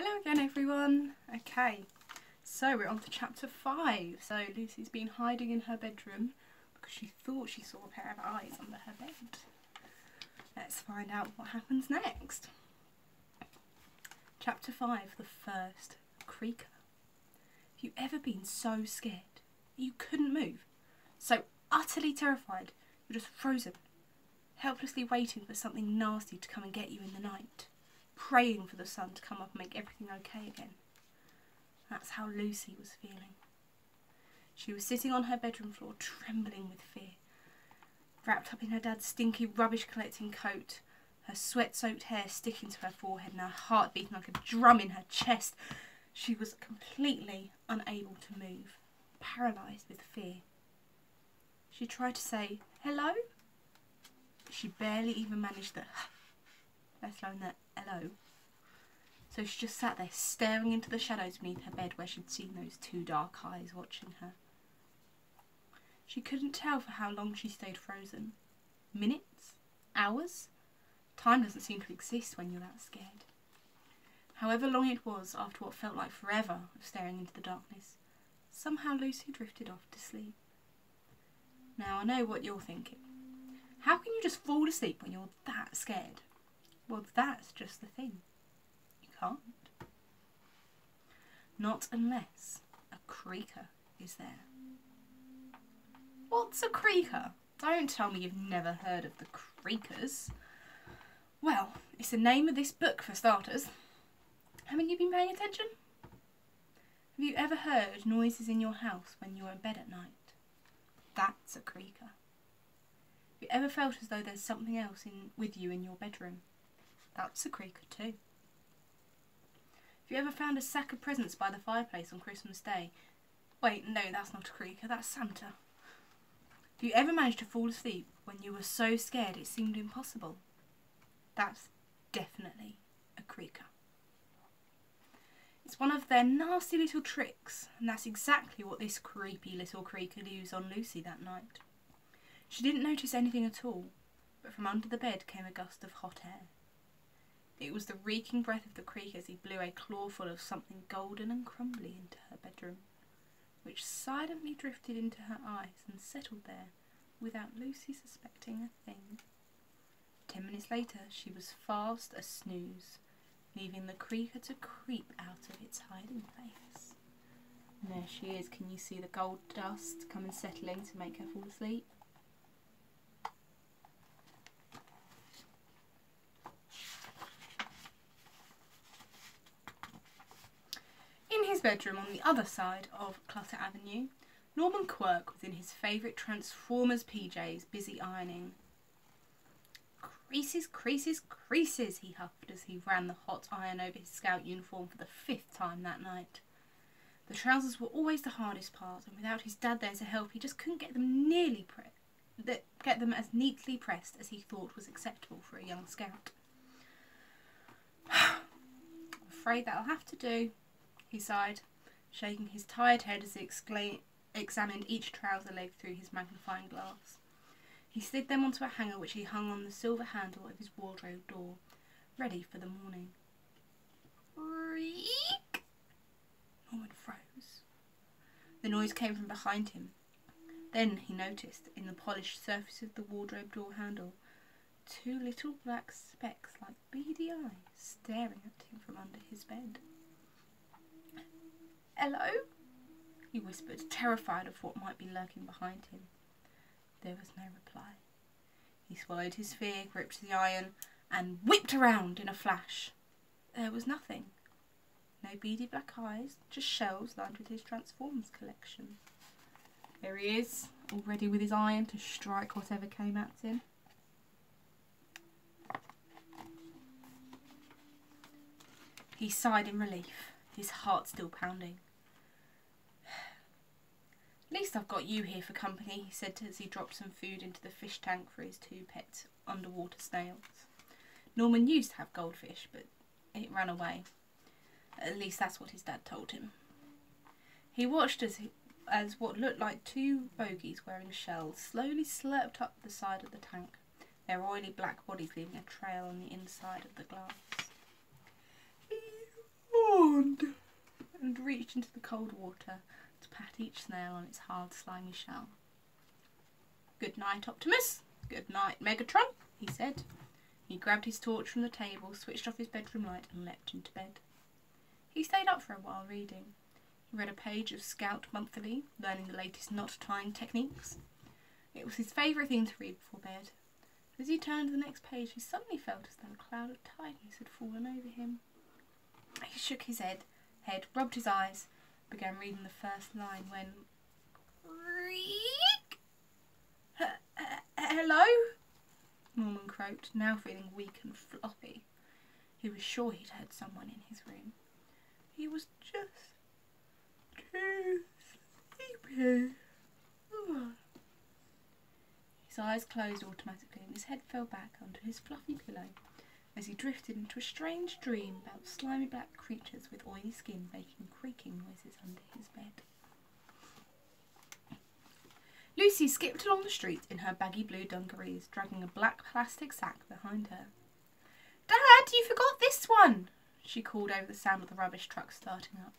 Hello again everyone. Okay, so we're on to chapter 5. So Lucy's been hiding in her bedroom because she thought she saw a pair of eyes under her bed. Let's find out what happens next. Chapter 5, the first Creaker. Have you ever been so scared you couldn't move? So utterly terrified you're just frozen, helplessly waiting for something nasty to come and get you in the night, praying for the sun to come up and make everything okay again. That's how Lucy was feeling. She was sitting on her bedroom floor, trembling with fear, wrapped up in her dad's stinky rubbish collecting coat, her sweat-soaked hair sticking to her forehead and her heart beating like a drum in her chest. She was completely unable to move, paralysed with fear. She tried to say, "Hello?" but she barely even managed the let alone the hello. So she just sat there staring into the shadows beneath her bed where she'd seen those two dark eyes watching her. She couldn't tell for how long she stayed frozen. Minutes? Hours? Time doesn't seem to exist when you're that scared. However long it was, after what felt like forever of staring into the darkness, somehow Lucy drifted off to sleep. Now I know what you're thinking. How can you just fall asleep when you're that scared? Well, that's just the thing. You can't. Not unless a creaker is there. What's a creaker? Don't tell me you've never heard of the Creakers. Well, it's the name of this book for starters. Haven't you been paying attention? Have you ever heard noises in your house when you're in bed at night? That's a creaker. Have you ever felt as though there's something else with you in your bedroom? That's a creaker too. Have you ever found a sack of presents by the fireplace on Christmas Day? Wait, no, that's not a creaker, that's Santa. Have you ever managed to fall asleep when you were so scared it seemed impossible? That's definitely a creaker. It's one of their nasty little tricks, and that's exactly what this creepy little creaker used on Lucy that night. She didn't notice anything at all, but from under the bed came a gust of hot air. It was the reeking breath of the creaker as he blew a clawful of something golden and crumbly into her bedroom, which silently drifted into her eyes and settled there without Lucy suspecting a thing. 10 minutes later she was fast asnooze, leaving the creaker to creep out of its hiding place. And there she is. Can you see the gold dust coming settling to make her fall asleep? In his bedroom on the other side of Clutter Avenue, Norman Quirk was in his favourite Transformers PJs, busy ironing. "Creases, creases, creases," he huffed as he ran the hot iron over his scout uniform for the 5th time that night. The trousers were always the hardest part, and without his dad there to help, he just couldn't get them get them as neatly pressed as he thought was acceptable for a young scout. "I'm afraid that'll have to do," he sighed, shaking his tired head as he examined each trouser leg through his magnifying glass. He slid them onto a hanger which he hung on the silver handle of his wardrobe door, ready for the morning. Creak! Norman froze. The noise came from behind him. Then he noticed, in the polished surface of the wardrobe door handle, 2 little black specks like beady eyes staring at him from under his bed. "Hello?" he whispered, terrified of what might be lurking behind him. There was no reply. He swallowed his fear, gripped the iron, and whipped around in a flash. There was nothing. No beady black eyes, just shelves lined with his Transformers collection. There he is, all ready with his iron to strike whatever came at him. He sighed in relief, his heart still pounding. "At least I've got you here for company," he said as he dropped some food into the fish tank for his 2 pet underwater snails. Norman used to have goldfish, but it ran away. At least that's what his dad told him. He watched as what looked like 2 bogies wearing shells slowly slurped up the side of the tank, their oily black bodies leaving a trail on the inside of the glass. reached into the cold water to pat each snail on its hard, slimy shell. "Good night, Optimus. Good night, Megatron," he said. He grabbed his torch from the table, switched off his bedroom light and leapt into bed. He stayed up for a while reading. He read a page of Scout Monthly, learning the latest knot tying techniques. It was his favourite thing to read before bed. As he turned to the next page, he suddenly felt as though a cloud of tidiness had fallen over him. He shook his head, rubbed his eyes, began reading the first line when... Creak! Hello? Norman croaked, now feeling weak and floppy. He was sure he'd heard someone in his room. He was just too sleepy. His eyes closed automatically and his head fell back onto his fluffy pillow as he drifted into a strange dream about slimy black creatures with oily skin making creaking noises under his bed. Lucy skipped along the street in her baggy blue dungarees, dragging a black plastic sack behind her. "Dad, you forgot this one!" she called over the sound of the rubbish truck starting up.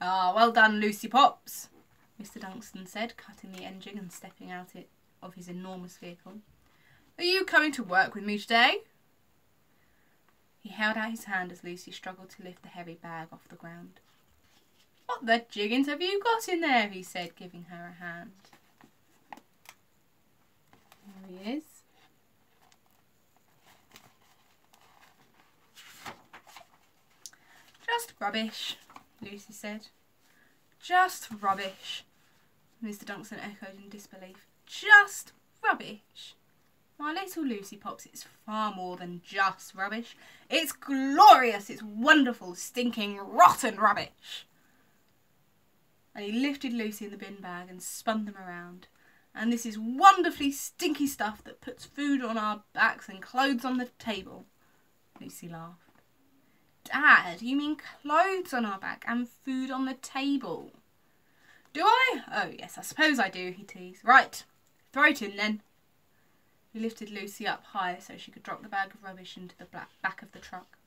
"Ah, well done, Lucy Pops," Mr. Dunstan said, cutting the engine and stepping out of his enormous vehicle. "Are you coming to work with me today?" He held out his hand as Lucy struggled to lift the heavy bag off the ground. "What the jiggins have you got in there?" he said, giving her a hand. There he is. "Just rubbish," Lucy said. "Just rubbish," Mr. Dunstan echoed in disbelief. "Just rubbish. My little Lucy Pops, it's far more than just rubbish. It's glorious, it's wonderful, stinking, rotten rubbish." And he lifted Lucy in the bin bag and spun them around. "And this is wonderfully stinky stuff that puts food on our backs and clothes on the table." Lucy laughed. "Dad, you mean clothes on our back and food on the table?" "Do I? Oh yes, I suppose I do," he teased. "Right, throw it in then." He lifted Lucy up high so she could drop the bag of rubbish into the back of the truck.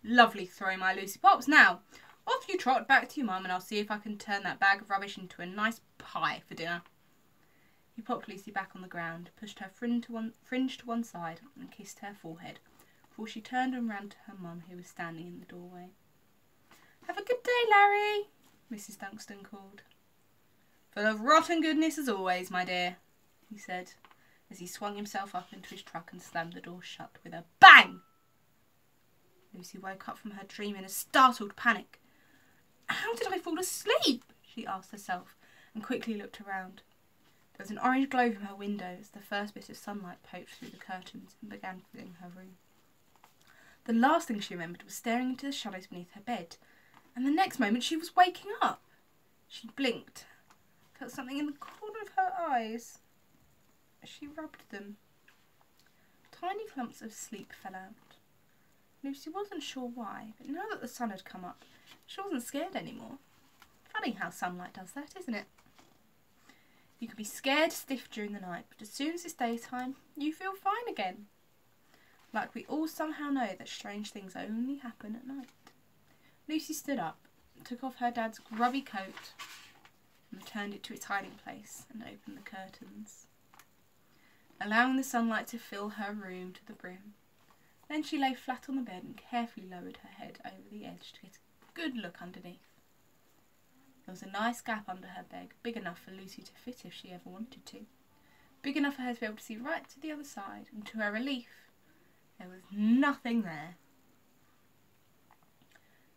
"Lovely throw, my Lucy Pops. Now, off you trot back to your mum and I'll see if I can turn that bag of rubbish into a nice pie for dinner." He popped Lucy back on the ground, pushed her fringe to one side and kissed her forehead before she turned and ran to her mum, who was standing in the doorway. "Have a good day, Larry," Mrs. Dunstan called. "Full of rotten goodness as always, my dear," he said, as he swung himself up into his truck and slammed the door shut with a bang. Lucy woke up from her dream in a startled panic. "How did I fall asleep?" she asked herself, and quickly looked around. There was an orange glow from her window as the first bit of sunlight poked through the curtains and began filling her room. The last thing she remembered was staring into the shadows beneath her bed, and the next moment she was waking up. She blinked, felt something in the corner of her eyes. She rubbed them. Tiny clumps of sleep fell out. Lucy wasn't sure why, but now that the sun had come up, she wasn't scared anymore. Funny how sunlight does that, isn't it? You can be scared stiff during the night, but as soon as it's daytime, you feel fine again. Like we all somehow know that strange things only happen at night. Lucy stood up, took off her dad's grubby coat, and returned it to its hiding place, and opened the curtains, allowing the sunlight to fill her room to the brim. Then she lay flat on the bed and carefully lowered her head over the edge to get a good look underneath. There was a nice gap under her bed, big enough for Lucy to fit if she ever wanted to. Big enough for her to be able to see right to the other side, and to her relief, there was nothing there.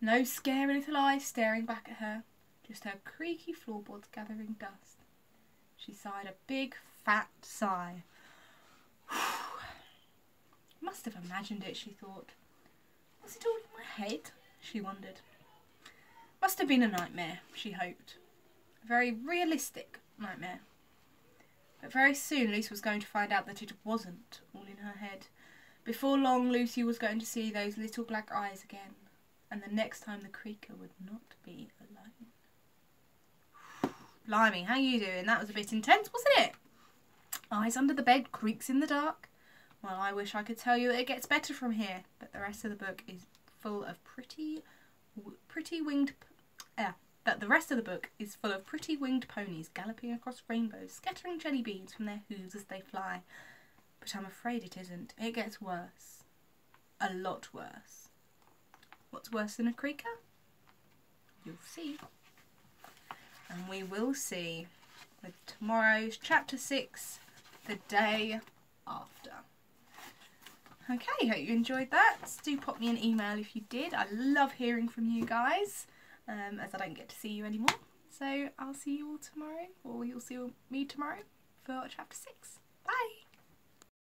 No scary little eyes staring back at her, just her creaky floorboards gathering dust. She sighed a big, fat sigh. Must have imagined it, she thought. Was it all in my head? She wondered. Must have been a nightmare, she hoped. A very realistic nightmare. But very soon Lucy was going to find out that it wasn't all in her head. Before long, Lucy was going to see those little black eyes again, and the next time the creaker would not be alone. Blimey, how you doing? That was a bit intense, wasn't it? Eyes under the bed, creaks in the dark. Well, I wish I could tell you that it gets better from here, but the rest of the book is full of pretty winged that the rest of the book is full of pretty winged ponies galloping across rainbows, scattering jelly beans from their hooves as they fly. But I'm afraid it isn't. It gets worse. A lot worse. What's worse than a creaker? You'll see. And we will see with tomorrow's chapter 6, the day after. Okay, hope you enjoyed that. Do pop me an email if you did. I love hearing from you guys, as I don't get to see you anymore. So I'll see you all tomorrow, or you'll see me tomorrow for chapter 6. Bye!